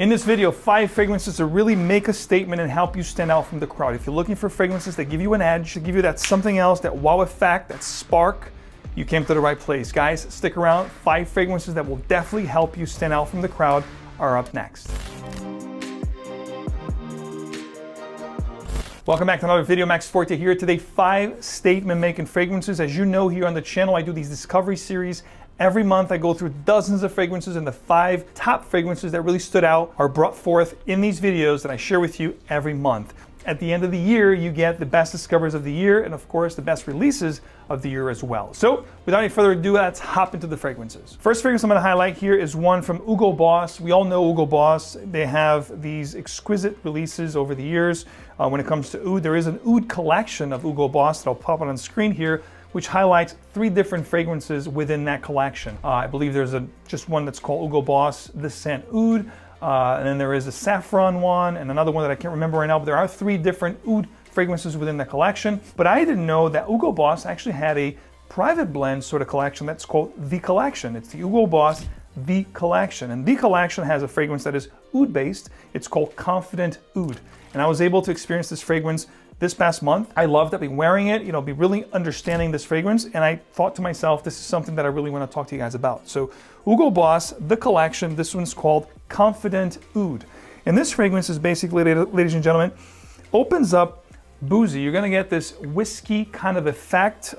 In this video, 5 fragrances to really make a statement and help you stand out from the crowd. If you're looking for fragrances that give you an edge, that give you that something else, that wow effect, that spark, you came to the right place. Guys, stick around. 5 fragrances that will definitely help you stand out from the crowd are up next. Welcome back to another video. Max Forte here. Today, 5 statement-making fragrances. As you know, here on the channel, I do these discovery series. Every month, I go through dozens of fragrances, and the 5 top fragrances that really stood out are brought forth in these videos that I share with you every month. At the end of the year, you get the best discoveries of the year and, of course, the best releases of the year as well. So, without any further ado, let's hop into the fragrances. First fragrance I'm going to highlight here is one from Hugo Boss. We all know Hugo Boss. They have these exquisite releases over the years. When it comes to oud, there is an oud collection of Hugo Boss that I'll pop on the screen here, which highlights 3 different fragrances within that collection. I believe there's just one that's called Hugo Boss The Scent Oud, and then there is a saffron one, and another one that I can't remember right now, but there are 3 different oud fragrances within the collection. But I didn't know that Hugo Boss actually had a private blend sort of collection that's called The Collection. It's the Hugo Boss The Collection, and The Collection has a fragrance that is oud-based. It's called Confident Oud, and I was able to experience this fragrance this past month. I loved it, been wearing it, be really understanding this fragrance, and I thought to myself, this is something that I really want to talk to you guys about. So Hugo Boss, The Collection, this one's called Confident Oud. And this fragrance is basically, ladies and gentlemen, opens up boozy. You're gonna get this whiskey kind of effect,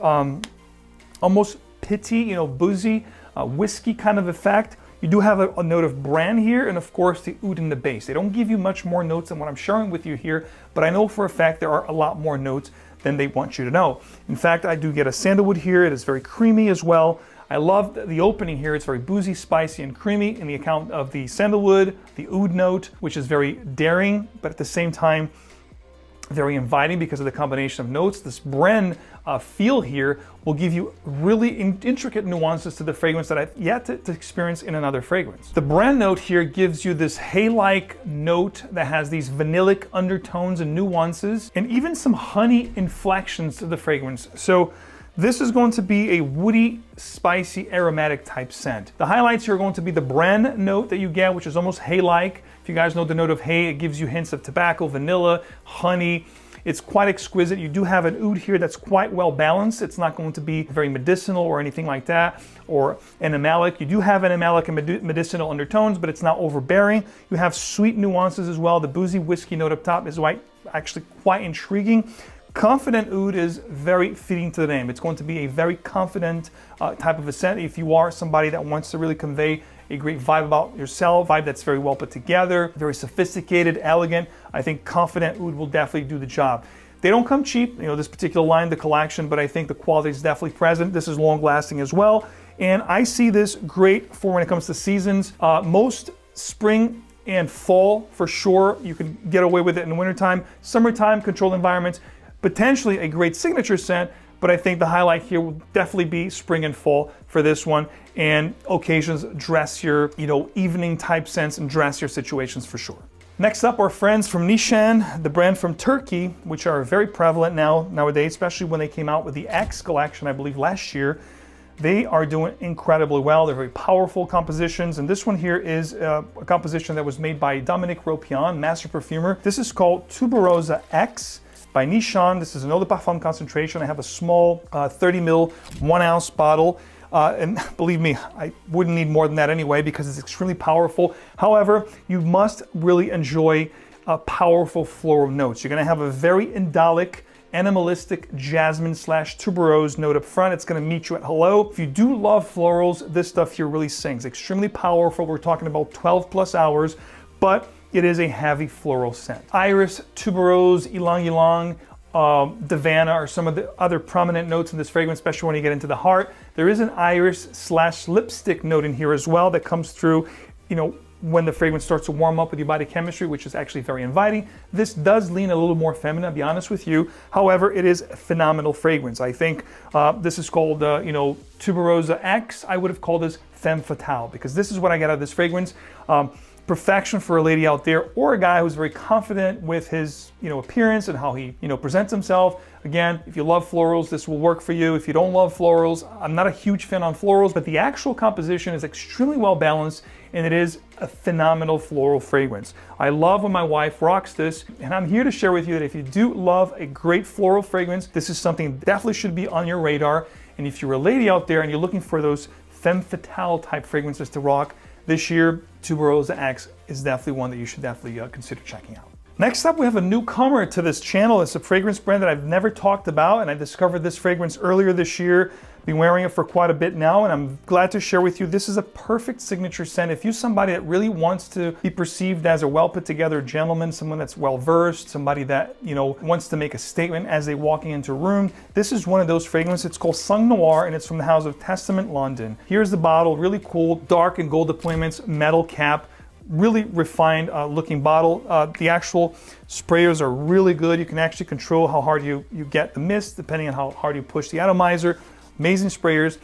almost pitty, boozy, whiskey kind of effect. You do have a note of bran here, and of course the oud in the base. They don't give you much more notes than what I'm sharing with you here, but I know for a fact there are a lot more notes than they want you to know. In fact, I do get a sandalwood here. It is very creamy as well. I love the opening here. It's very boozy, spicy, and creamy in the account of the sandalwood, the oud note, which is very daring, but at the same time, very inviting because of the combination of notes. This bran feel here will give you really intricate nuances to the fragrance that I've yet to experience in another fragrance. The bran note here gives you this hay-like note that has these vanillic undertones and nuances, and even some honey inflections to the fragrance. So this is going to be a woody, spicy, aromatic type scent. The highlights here are going to be the bran note that you get, which is almost hay-like. If you guys know the note of hay, it gives you hints of tobacco, vanilla, honey. It's quite exquisite. You do have an oud here that's quite well balanced. It's not going to be very medicinal or anything like that, or animalic. You do have animalic and medicinal undertones, but it's not overbearing. You have sweet nuances as well. The boozy whiskey note up top is actually quite intriguing. Confident oud is very fitting to the name. It's going to be a very confident type of a scent. If you are somebody that wants to really convey a great vibe about yourself, vibe that's very well put together, very sophisticated, elegant, I think Confident Oud will definitely do the job. They don't come cheap, this particular line, The Collection, but I think the quality is definitely present. This is long lasting as well. And I see this great for when it comes to seasons. Most spring and fall for sure. You can get away with it in the wintertime. Summertime, controlled environments, potentially a great signature scent, but I think the highlight here will definitely be spring and fall for this one, and occasions dress your, evening type scents and dress your situations for sure. Next up, our friends from Nishan, the brand from Turkey, which are very prevalent nowadays, especially when they came out with the X collection, I believe last year. They are doing incredibly well. They're very powerful compositions, and this one here is a composition that was made by Dominique Ropion, master perfumer. This is called Tuberoza X by Nishan. This is an eau de parfum concentration. I have a small 30 ml, 1 ounce bottle. And believe me, I wouldn't need more than that anyway because it's extremely powerful. However, you must really enjoy powerful floral notes. You're gonna have a very indolic, animalistic jasmine / tuberose note up front. It's gonna meet you at hello. If you do love florals, this stuff here really sings. Extremely powerful. We're talking about 12 plus hours, but it is a heavy floral scent. Iris, tuberose, ylang ylang, Davana are some of the other prominent notes in this fragrance, especially when you get into the heart. There is an iris / lipstick note in here as well that comes through, when the fragrance starts to warm up with your body chemistry, which is actually very inviting. This does lean a little more feminine, I'll be honest with you. However, it is a phenomenal fragrance. I think this is called, Tuberoza X. I would have called this femme fatale because this is what I get out of this fragrance. perfection for a lady out there, or a guy who's very confident with his, appearance and how he, presents himself. Again, if you love florals, this will work for you. If you don't love florals, I'm not a huge fan on florals, but the actual composition is extremely well balanced, and it is a phenomenal floral fragrance. I love when my wife rocks this, and I'm here to share with you that if you do love a great floral fragrance, this is something that definitely should be on your radar. And if you're a lady out there and you're looking for those femme fatale type fragrances to rock this year, Tuberoza X is definitely one that you should definitely consider checking out. Next up, we have a newcomer to this channel. It's a fragrance brand that I've never talked about, and I discovered this fragrance earlier this year. Been wearing it for quite a bit now, and I'm glad to share with you this is a perfect signature scent. If you're somebody that really wants to be perceived as a well put together gentleman, someone that's well versed, somebody that wants to make a statement as they walking into a room, this is one of those fragrances. It's called Sang Noir, and it's from the house of Testament London. Here's the bottle, really cool, dark and gold deployments, metal cap. Really refined looking bottle. The actual sprayers are really good. You can actually control how hard you get the mist depending on how hard you push the atomizer. Amazing sprayers.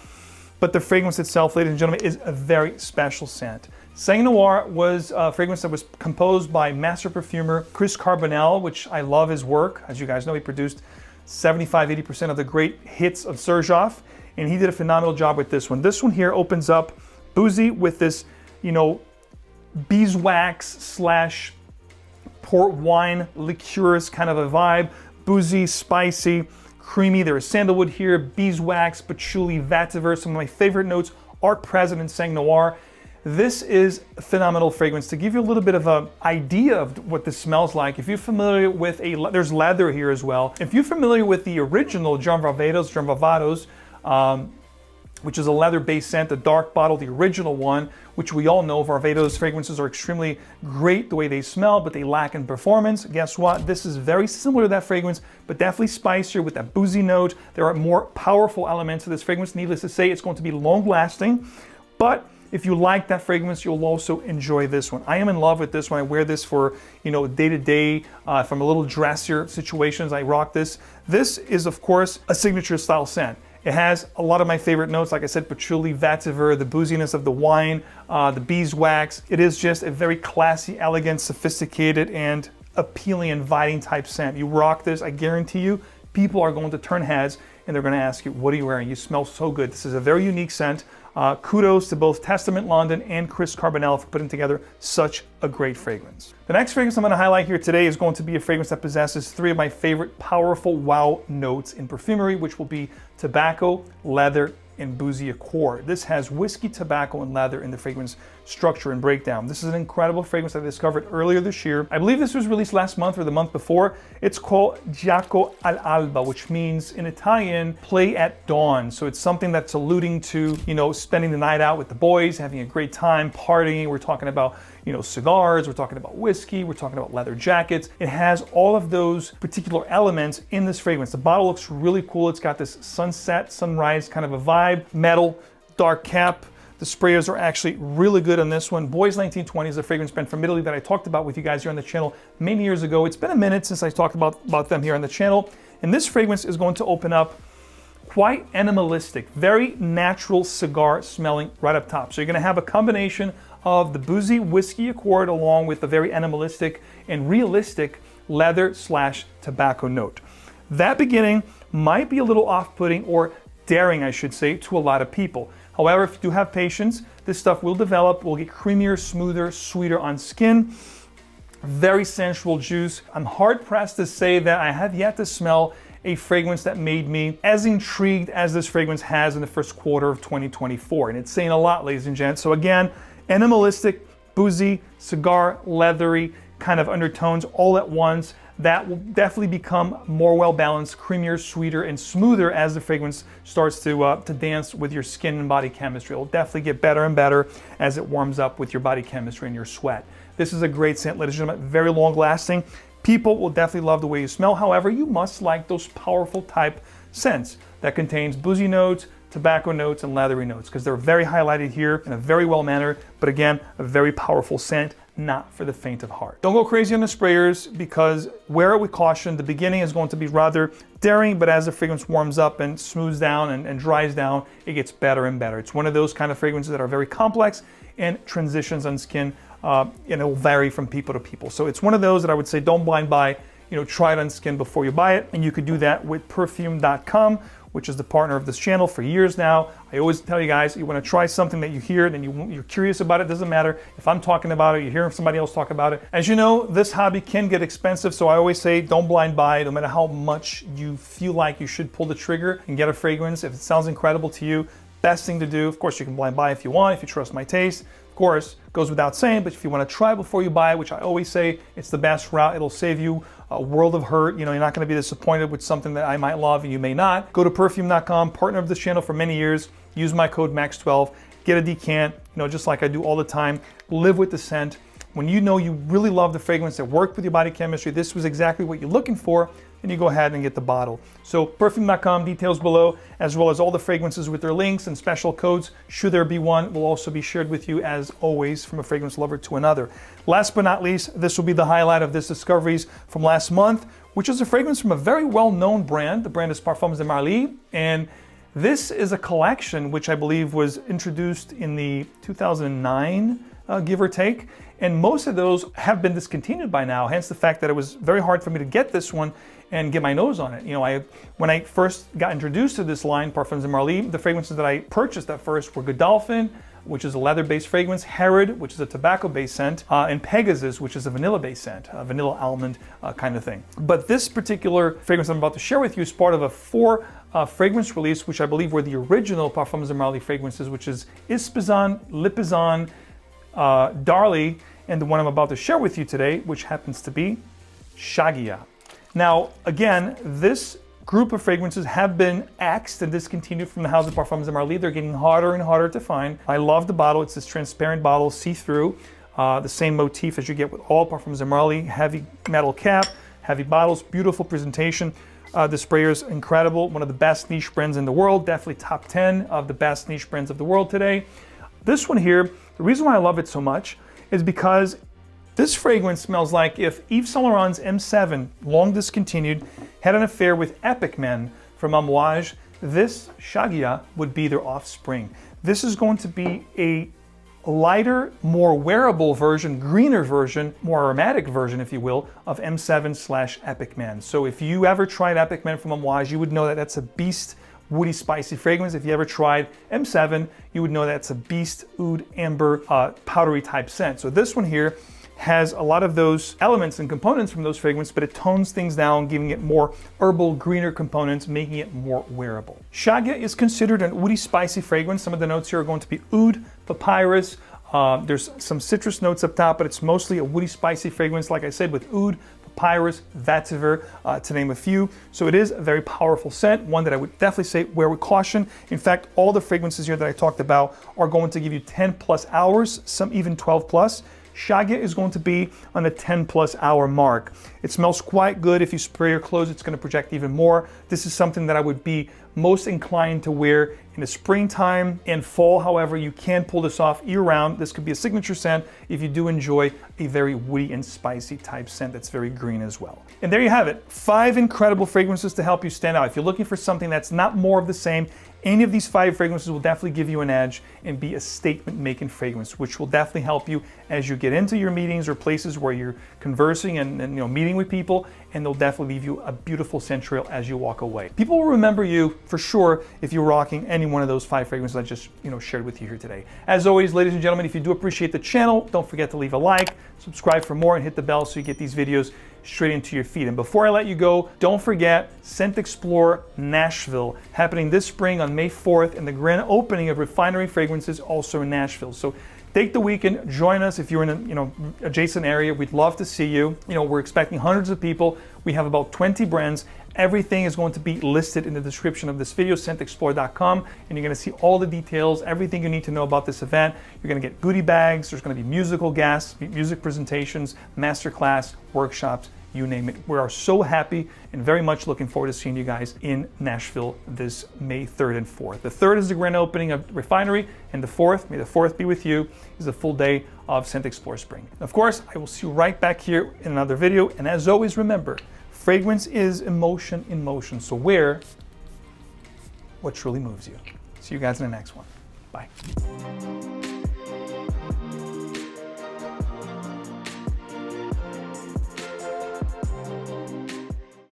But the fragrance itself, ladies and gentlemen, is a very special scent. Sang Noir was a fragrance that was composed by master perfumer Chris Carbonell, which I love his work. As you guys know, he produced 75-80% of the great hits of 𝐓𝐿, and he did a phenomenal job with this one. This one here opens up boozy with this, beeswax / port wine liqueurs kind of a vibe. Boozy, spicy, creamy. There is sandalwood here, beeswax, patchouli, vetiver. Some of my favorite notes are present in Sang Noir. This is a phenomenal fragrance. To give you a little bit of an idea of what this smells like, if you're familiar with there's leather here as well. If you're familiar with the original 𝐓𝐿𝐼𝐼𝐼, which is a leather-based scent, the dark bottle, the original one, which we all know 𝐓𝐿𝐼𝐼's fragrances are extremely great the way they smell, but they lack in performance. Guess what? This is very similar to that fragrance, but definitely spicier with that boozy note. There are more powerful elements to this fragrance. Needless to say, it's going to be long-lasting, but if you like that fragrance, you'll also enjoy this one. I am in love with this one. I wear this for, day-to-day, from a little dressier situations. I rock this. This is, of course, a signature style scent. It has a lot of my favorite notes, like I said, patchouli, vetiver, the booziness of the wine, the beeswax. It is just a very classy, elegant, sophisticated, and appealing, inviting type scent. You rock this, I guarantee you, people are going to turn heads and they're going to ask you, what are you wearing? You smell so good. This is a very unique scent. Kudos to both Testament London and Chris Carbonell for putting together such a great fragrance. The next fragrance I'm going to highlight here today is going to be a fragrance that possesses three of my favorite powerful wow notes in perfumery, which will be tobacco, leather, and boozy accord. This has whiskey, tobacco, and leather in the fragrance structure and breakdown. This is an incredible fragrance I discovered earlier this year. I believe this was released last month or the month before. It's called Gioco all'alba, which means in Italian, play at dawn. So it's something that's alluding to, spending the night out with the boys, having a great time, partying. We're talking about, cigars, we're talking about whiskey, we're talking about leather jackets. It has all of those particular elements in this fragrance. The bottle looks really cool. It's got this sunset, sunrise kind of a vibe, metal, dark cap. The sprayers are actually really good on this one. Boys 1920 is a fragrance brand from Italy that I talked about with you guys here on the channel many years ago. It's been a minute since I talked about them here on the channel. And this fragrance is going to open up quite animalistic, very natural cigar smelling right up top. So you're gonna have a combination of the boozy whiskey accord along with the very animalistic and realistic leather / tobacco note. That beginning might be a little off-putting or daring, I should say, to a lot of people. However, if you do have patience, this stuff will develop, will get creamier, smoother, sweeter on skin. Very sensual juice. I'm hard pressed to say that I have yet to smell a fragrance that made me as intrigued as this fragrance has in the first quarter of 2024. And it's saying a lot, ladies and gents. So again, animalistic, boozy, cigar, leathery kind of undertones all at once. That will definitely become more well-balanced, creamier, sweeter, and smoother as the fragrance starts to dance with your skin and body chemistry. It'll definitely get better and better as it warms up with your body chemistry and your sweat. This is a great scent, ladies and gentlemen, very long-lasting. People will definitely love the way you smell. However, you must like those powerful type scents that contains boozy notes, tobacco notes, and leathery notes, because they're very highlighted here in a very well manner, but again, a very powerful scent, not for the faint of heart. Don't go crazy on the sprayers, because wear it with caution. The beginning is going to be rather daring, but as the fragrance warms up and smooths down and dries down, it gets better and better. It's one of those kind of fragrances that are very complex and transitions on skin and it will vary from people to people. So it's one of those that I would say don't blind buy. Try it on skin before you buy it, and you could do that with perfume.com, which is the partner of this channel for years now. I always tell you guys, you want to try something that you hear, then you're curious about it. Doesn't matter if I'm talking about it, you hear somebody else talk about it. As you know, this hobby can get expensive, so I always say don't blind buy. No matter how much you feel like you should pull the trigger and get a fragrance, if it sounds incredible to you, best thing to do. Of course, you can blind buy if you want, if you trust my taste. Of course, goes without saying, but if you want to try before you buy, which I always say, it's the best route. It'll save you a world of hurt. You're not going to be disappointed with something that I might love and you may not. Go to perfume.com, partner of this channel for many years. Use my code MAX12. Get a decant, just like I do all the time. Live with the scent. When you know you really love the fragrance that worked with your body chemistry, this was exactly what you're looking for, then you go ahead and get the bottle. So perfume.com, details below, as well as all the fragrances with their links and special codes, should there be one, will also be shared with you as always from a fragrance lover to another. Last but not least, this will be the highlight of this discoveries from last month, which is a fragrance from a very well-known brand. The brand is Parfums de Marly, and this is a collection which I believe was introduced in the 2009, give or take. And most of those have been discontinued by now, hence the fact that it was very hard for me to get this one and get my nose on it. When I first got introduced to this line, Parfums de Marly, the fragrances that I purchased at first were Godolphin, which is a leather-based fragrance, Herod, which is a tobacco-based scent, and Pegasus, which is a vanilla-based scent, a vanilla almond kind of thing. But this particular fragrance I'm about to share with you is part of a 4 fragrance release, which I believe were the original Parfums de Marly fragrances, which is 𝐓𝐡𝐻, Lipizan, Darlie, and the one I'm about to share with you today, which happens to be 𝐂𝐍𝐉𝐻. Now, again, this group of fragrances have been axed and discontinued from the house of Parfums de Marly. They're getting harder and harder to find. I love the bottle. It's this transparent bottle, see-through, the same motif as you get with all Parfums de Marly. Heavy metal cap, heavy bottles, beautiful presentation. The sprayer is incredible. One of the best niche brands in the world, definitely top 10 of the best niche brands of the world today. This one here, the reason why I love it so much is because this fragrance smells like if Yves Saint Laurent's M7, long discontinued, had an affair with Epic Men from Amouage, this 𝐂𝐍𝐉𝐻 would be their offspring. This is going to be a lighter, more wearable version, greener version, more aromatic version, if you will, of M7/Epic Men. So if you ever tried Epic Men from Amouage, you would know that that's a beast woody, spicy fragrance. If you ever tried M7, you would know that's a beast, oud, amber, powdery type scent. So this one here has a lot of those elements and components from those fragrances, but it tones things down, giving it more herbal, greener components, making it more wearable. 𝐂𝐍𝐉𝐻 is considered an woody, spicy fragrance. Some of the notes here are going to be oud, papyrus. There's some citrus notes up top, but it's mostly a woody, spicy fragrance, like I said, with oud, papyrus, vetiver, to name a few. So it is a very powerful scent, one that I would definitely say wear with caution. In fact, all the fragrances here that I talked about are going to give you 10+ hours, some even 12+. 𝐂𝐍𝐉𝐻 is going to be on the 10+ hour mark. It smells quite good. If you spray your clothes, it's going to project even more. This is something that I would be most inclined to wear in the springtime and fall. However, you can pull this off year-round. This could be a signature scent if you do enjoy a very woody and spicy type scent that's very green as well. And there you have it. 5 incredible fragrances to help you stand out. If you're looking for something that's not more of the same, any of these 5 fragrances will definitely give you an edge and be a statement-making fragrance, which will definitely help you as you get into your meetings or places where you're conversing and meeting with people, and they'll definitely leave you a beautiful scent trail as you walk away. People will remember you for sure if you're rocking any one of those 5 fragrances I just shared with you here today. As always, ladies and gentlemen, if you do appreciate the channel, don't forget to leave a like, subscribe for more, and hit the bell so you get these videos straight into your feed. And before I let you go, don't forget ScentXplore Nashville, happening this spring on May 4th, and the grand opening of Refinery Fragrances also in Nashville. So take the weekend, join us if you're in an adjacent area. We'd love to see you. We're expecting hundreds of people. We have about 20 brands. Everything is going to be listed in the description of this video, ScentXplore.com, and you're going to see all the details, everything you need to know about this event. You're going to get goodie bags. There's going to be musical guests, music presentations, masterclass, workshops, you name it. We are so happy and very much looking forward to seeing you guys in Nashville this May 3rd and 4th. The 3rd is the grand opening of Refinery, and the 4th, may the 4th be with you, is a full day of ScentXplore Spring. Of course, I will see you right back here in another video, and as always, remember, fragrance is emotion in motion, so wear what truly moves you. See you guys in the next one. Bye.